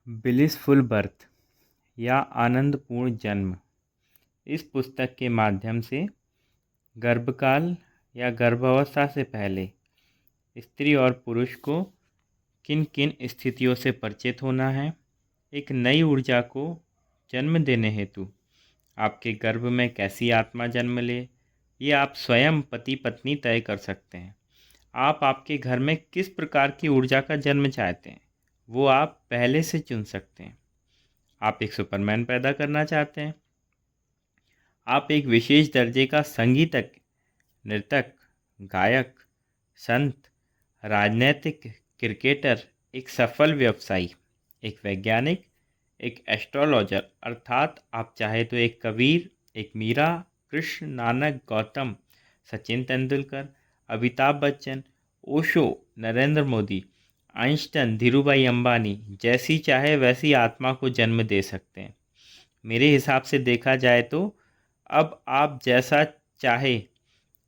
Blissful birth या आनंदपूर्ण जन्म। इस पुस्तक के माध्यम से गर्भकाल या गर्भावस्था से पहले स्त्री और पुरुष को किन किन स्थितियों से परिचित होना है, एक नई ऊर्जा को जन्म देने हेतु आपके गर्भ में कैसी आत्मा जन्म ले, ये आप स्वयं पति पत्नी तय कर सकते हैं। आप आपके घर में किस प्रकार की ऊर्जा का जन्म चाहते हैं, वो आप पहले से चुन सकते हैं। आप एक सुपरमैन पैदा करना चाहते हैं, आप एक विशेष दर्जे का संगीतक, नृतक, गायक, संत, राजनैतिक, क्रिकेटर, एक सफल व्यवसायी, एक वैज्ञानिक, एक एस्ट्रोलॉजर, अर्थात आप चाहे तो एक कबीर, एक मीरा, कृष्ण, नानक, गौतम, सचिन तेंदुलकर, अमिताभ बच्चन, ओशो, नरेंद्र मोदी, आइंस्टाइन, धीरूभाई अंबानी, जैसी चाहे वैसी आत्मा को जन्म दे सकते हैं। मेरे हिसाब से देखा जाए तो अब आप जैसा चाहे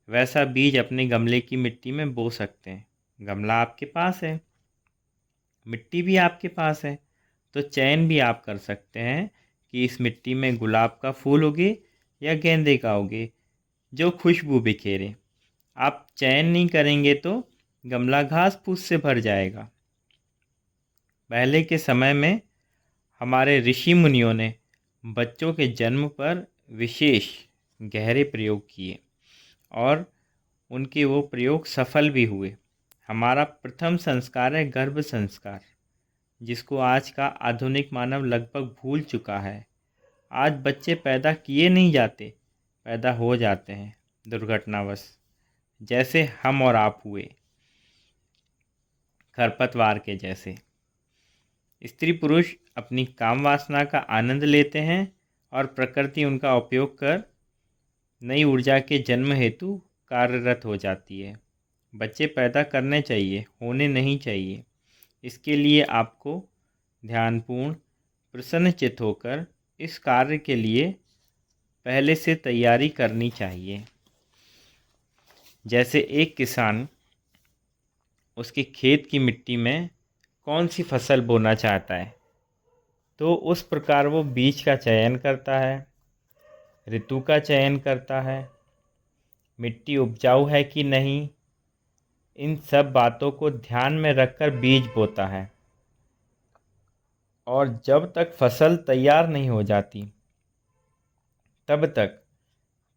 वैसा बीज अपने गमले की मिट्टी में बो सकते हैं। गमला आपके पास है, मिट्टी भी आपके पास है, तो चयन भी आप कर सकते हैं कि इस मिट्टी में गुलाब का फूल उगे या गेंदे का उगे जो खुशबू बिखेरे। आप चयन नहीं करेंगे तो गमला घास फूस से भर जाएगा। पहले के समय में हमारे ऋषि मुनियों ने बच्चों के जन्म पर विशेष गहरे प्रयोग किए और उनके वो प्रयोग सफल भी हुए। हमारा प्रथम संस्कार है गर्भ संस्कार, जिसको आज का आधुनिक मानव लगभग भूल चुका है। आज बच्चे पैदा किए नहीं जाते, पैदा हो जाते हैं दुर्घटनावश, जैसे हम और आप हुए, खरपतवार के जैसे। स्त्री पुरुष अपनी काम वासना का आनंद लेते हैं और प्रकृति उनका उपयोग कर नई ऊर्जा के जन्म हेतु कार्यरत हो जाती है। बच्चे पैदा करने चाहिए, होने नहीं चाहिए। इसके लिए आपको ध्यानपूर्ण, प्रसन्नचित्त होकर इस कार्य के लिए पहले से तैयारी करनी चाहिए। जैसे एक किसान उसके खेत की मिट्टी में कौन सी फसल बोना चाहता है, तो उस प्रकार वो बीज का चयन करता है, ऋतु का चयन करता है, मिट्टी उपजाऊ है कि नहीं, इन सब बातों को ध्यान में रखकर बीज बोता है। और जब तक फसल तैयार नहीं हो जाती तब तक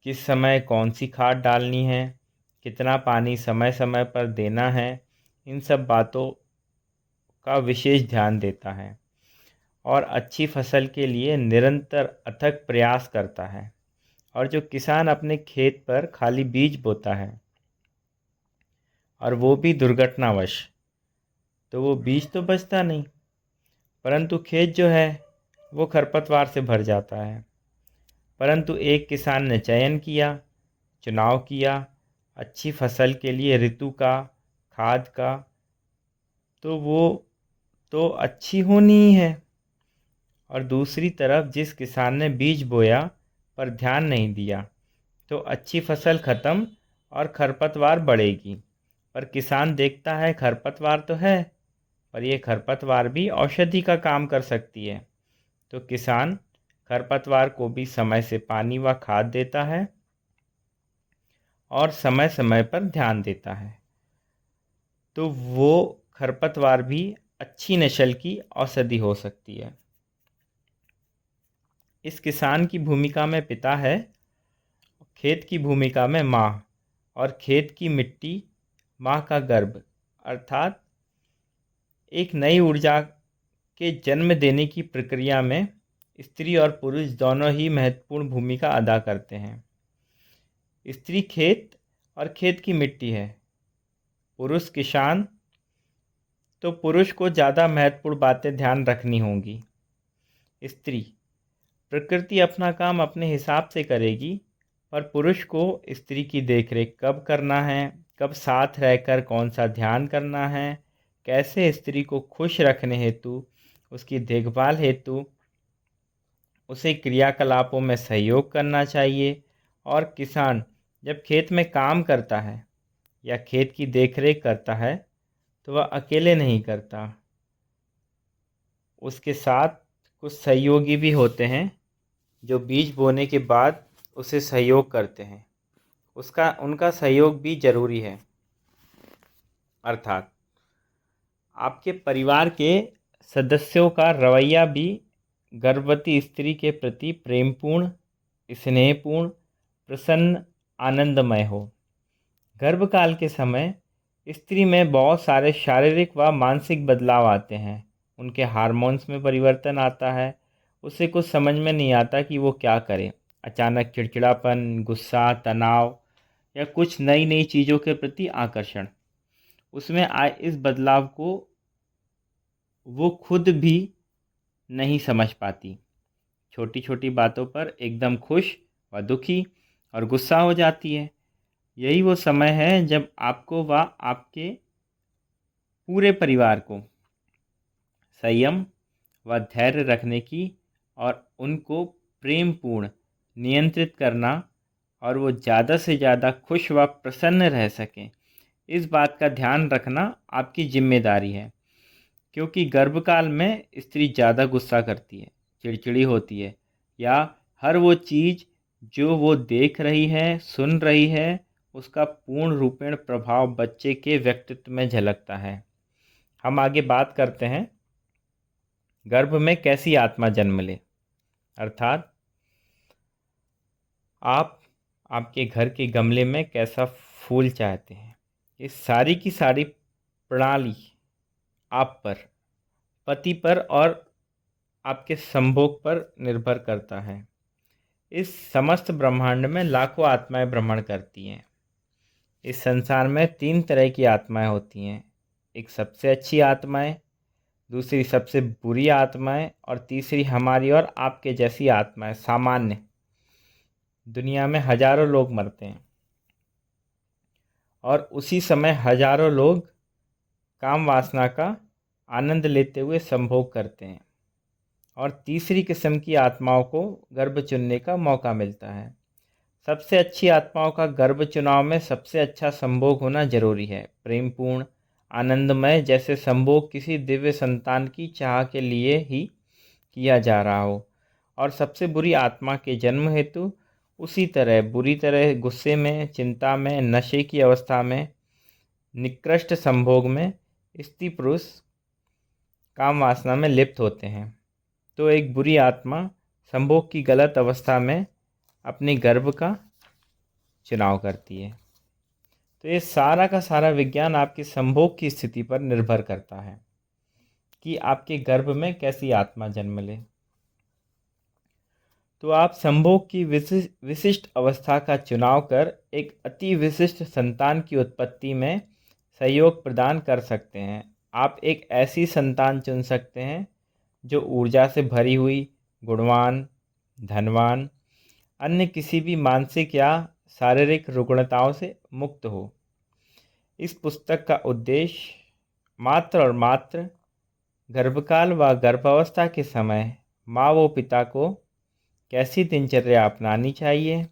किस समय कौन सी खाद डालनी है, कितना पानी समय समय पर देना है, इन सब बातों का विशेष ध्यान देता है और अच्छी फसल के लिए निरंतर अथक प्रयास करता है। और जो किसान अपने खेत पर खाली बीज बोता है और वो भी दुर्घटनावश, तो वो बीज तो बचता नहीं, परंतु खेत जो है वो खरपतवार से भर जाता है। परंतु एक किसान ने चयन किया, चुनाव किया अच्छी फसल के लिए ऋतु का, खाद का, तो वो तो अच्छी होनी ही है। और दूसरी तरफ जिस किसान ने बीज बोया पर ध्यान नहीं दिया, तो अच्छी फसल खत्म और खरपतवार बढ़ेगी। पर किसान देखता है खरपतवार तो है, पर ये खरपतवार भी औषधि का काम कर सकती है, तो किसान खरपतवार को भी समय से पानी व खाद देता है और समय समय पर ध्यान देता है, तो वो खरपतवार भी अच्छी नस्ल की औषधि हो सकती है। इस किसान की भूमिका में पिता है, खेत की भूमिका में माँ, और खेत की मिट्टी माँ का गर्भ, अर्थात एक नई ऊर्जा के जन्म देने की प्रक्रिया में स्त्री और पुरुष दोनों ही महत्वपूर्ण भूमिका अदा करते हैं। स्त्री खेत और खेत की मिट्टी है, पुरुष किसान, तो पुरुष को ज़्यादा महत्वपूर्ण बातें ध्यान रखनी होंगी। स्त्री प्रकृति अपना काम अपने हिसाब से करेगी, पर पुरुष को स्त्री की देखरेख कब करना है, कब साथ रहकर कौन सा ध्यान करना है, कैसे स्त्री को खुश रखने हेतु, उसकी देखभाल हेतु उसे क्रियाकलापों में सहयोग करना चाहिए। और किसान जब खेत में काम करता है या खेत की देखरेख करता है, तो वह अकेले नहीं करता, उसके साथ कुछ सहयोगी भी होते हैं जो बीज बोने के बाद उसे सहयोग करते हैं। उनका सहयोग भी जरूरी है। अर्थात आपके परिवार के सदस्यों का रवैया भी गर्भवती स्त्री के प्रति प्रेमपूर्ण, स्नेहपूर्ण, प्रसन्न, आनंदमय हो। गर्भकाल के समय स्त्री में बहुत सारे शारीरिक व मानसिक बदलाव आते हैं। उनके हार्मोन्स में परिवर्तन आता है। उसे कुछ समझ में नहीं आता कि वो क्या करे। अचानक चिड़चिड़ापन, गुस्सा, तनाव या कुछ नई नई चीज़ों के प्रति आकर्षण, उसमें आए इस बदलाव को वो खुद भी नहीं समझ पाती। छोटी छोटी बातों पर एकदम खुश व दुखी और गुस्सा हो जाती है। यही वो समय है जब आपको व आपके पूरे परिवार को संयम व धैर्य रखने की और उनको प्रेमपूर्ण नियंत्रित करना और वो ज़्यादा से ज़्यादा खुश व प्रसन्न रह सकें, इस बात का ध्यान रखना आपकी जिम्मेदारी है। क्योंकि गर्भकाल में स्त्री ज़्यादा गुस्सा करती है, चिड़चिड़ी होती है, या हर वो चीज़ जो वो देख रही है, सुन रही है, उसका पूर्ण रूपेण प्रभाव बच्चे के व्यक्तित्व में झलकता है। हम आगे बात करते हैं गर्भ में कैसी आत्मा जन्म ले। अर्थात आप आपके घर के गमले में कैसा फूल चाहते हैं। ये सारी की सारी प्रणाली आप पर, पति पर और आपके संभोग पर निर्भर करता है। इस समस्त ब्रह्मांड में लाखों आत्माएं भ्रमण करती हैं। इस संसार में 3 तरह की आत्माएं होती हैं। एक सबसे अच्छी आत्माएं, दूसरी सबसे बुरी आत्माएं और तीसरी हमारी और आपके जैसी आत्माएं, सामान्य। दुनिया में हजारों लोग मरते हैं और उसी समय हजारों लोग काम वासना का आनंद लेते हुए संभोग करते हैं। और तीसरी किस्म की आत्माओं को गर्भ चुनने का मौका मिलता है। सबसे अच्छी आत्माओं का गर्भ चुनाव में सबसे अच्छा संभोग होना जरूरी है। प्रेमपूर्ण, आनंदमय जैसे संभोग किसी दिव्य संतान की चाह के लिए ही किया जा रहा हो। और सबसे बुरी आत्मा के जन्म हेतु उसी तरह बुरी तरह गुस्से में, चिंता में, नशे की अवस्था में, निकृष्ट संभोग में स्त्री पुरुष काम वासना में लिप्त होते हैं। तो एक बुरी आत्मा संभोग की गलत अवस्था में अपने गर्भ का चुनाव करती है। तो ये सारा का सारा विज्ञान आपके संभोग की स्थिति पर निर्भर करता है कि आपके गर्भ में कैसी आत्मा जन्म ले। तो आप संभोग की विशिष्ट अवस्था का चुनाव कर एक अति विशिष्ट संतान की उत्पत्ति में सहयोग प्रदान कर सकते हैं। आप एक ऐसी संतान चुन सकते हैं जो ऊर्जा से भरी हुई, गुणवान, धनवान, अन्य किसी भी मानसिक या शारीरिक रुग्णताओं से मुक्त हो। इस पुस्तक का उद्देश्य मात्र और मात्र गर्भकाल व गर्भावस्था के समय माँ व पिता को कैसी दिनचर्या अपनानी चाहिए,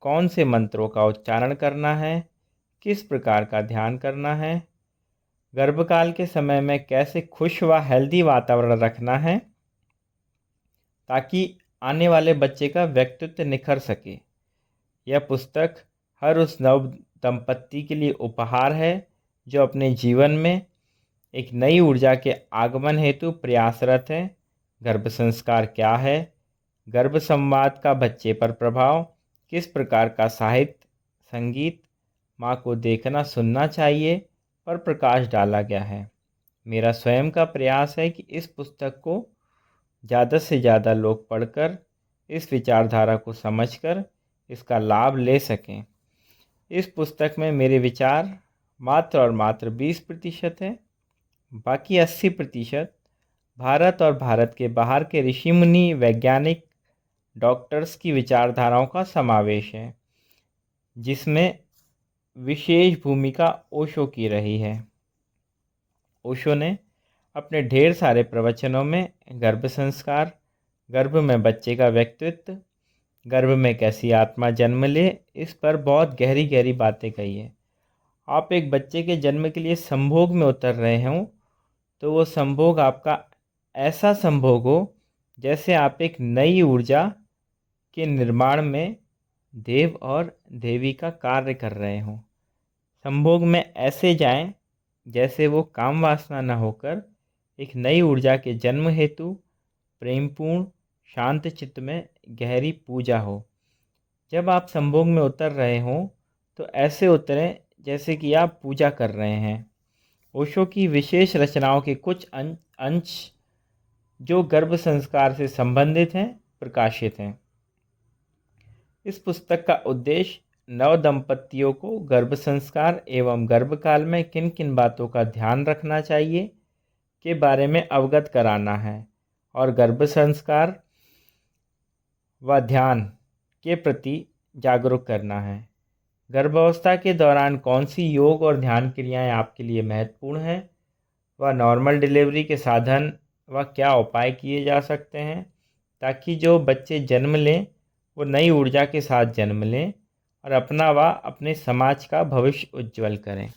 कौन से मंत्रों का उच्चारण करना है, किस प्रकार का ध्यान करना है, गर्भकाल के समय में कैसे खुश व हेल्दी वातावरण रखना है ताकि आने वाले बच्चे का व्यक्तित्व निखर सके। यह पुस्तक हर उस नव दंपत्ति के लिए उपहार है जो अपने जीवन में एक नई ऊर्जा के आगमन हेतु प्रयासरत है। गर्भ संस्कार क्या है, गर्भ संवाद का बच्चे पर प्रभाव, किस प्रकार का साहित्य, संगीत माँ को देखना सुनना चाहिए पर प्रकाश डाला गया है। मेरा स्वयं का प्रयास है कि इस पुस्तक को ज़्यादा से ज़्यादा लोग पढ़कर इस विचारधारा को समझकर इसका लाभ ले सकें। इस पुस्तक में मेरे विचार मात्र और मात्र 20% है, बाकी 80% भारत और भारत के बाहर के ऋषि मुनि, वैज्ञानिक, डॉक्टर्स की विचारधाराओं का समावेश है, जिसमें विशेष भूमिका ओशो की रही है। ओशो ने अपने ढेर सारे प्रवचनों में गर्भ संस्कार, गर्भ में बच्चे का व्यक्तित्व, गर्भ में कैसी आत्मा जन्म ले, इस पर बहुत गहरी गहरी बातें कही है। आप एक बच्चे के जन्म के लिए संभोग में उतर रहे हों तो वो संभोग आपका ऐसा संभोग हो जैसे आप एक नई ऊर्जा के निर्माण में देव और देवी का कार्य कर रहे हों। संभोग में ऐसे जाएं जैसे वो काम वासना न होकर एक नई ऊर्जा के जन्म हेतु प्रेमपूर्ण शांत चित्त में गहरी पूजा हो। जब आप संभोग में उतर रहे हों तो ऐसे उतरें जैसे कि आप पूजा कर रहे हैं। ओशो की विशेष रचनाओं के कुछ अंश जो गर्भ संस्कार से संबंधित हैं प्रकाशित हैं। इस पुस्तक का उद्देश्य नव दंपतियों को गर्भ संस्कार एवं गर्भकाल में किन किन बातों का ध्यान रखना चाहिए के बारे में अवगत कराना है और गर्भ संस्कार व ध्यान के प्रति जागरूक करना है। गर्भावस्था के दौरान कौन सी योग और ध्यान क्रियाएं आपके लिए महत्वपूर्ण हैं व नॉर्मल डिलीवरी के साधन व क्या उपाय किए जा सकते हैं ताकि जो बच्चे जन्म लें वो नई ऊर्जा के साथ जन्म लें और अपना व अपने समाज का भविष्य उज्जवल करें।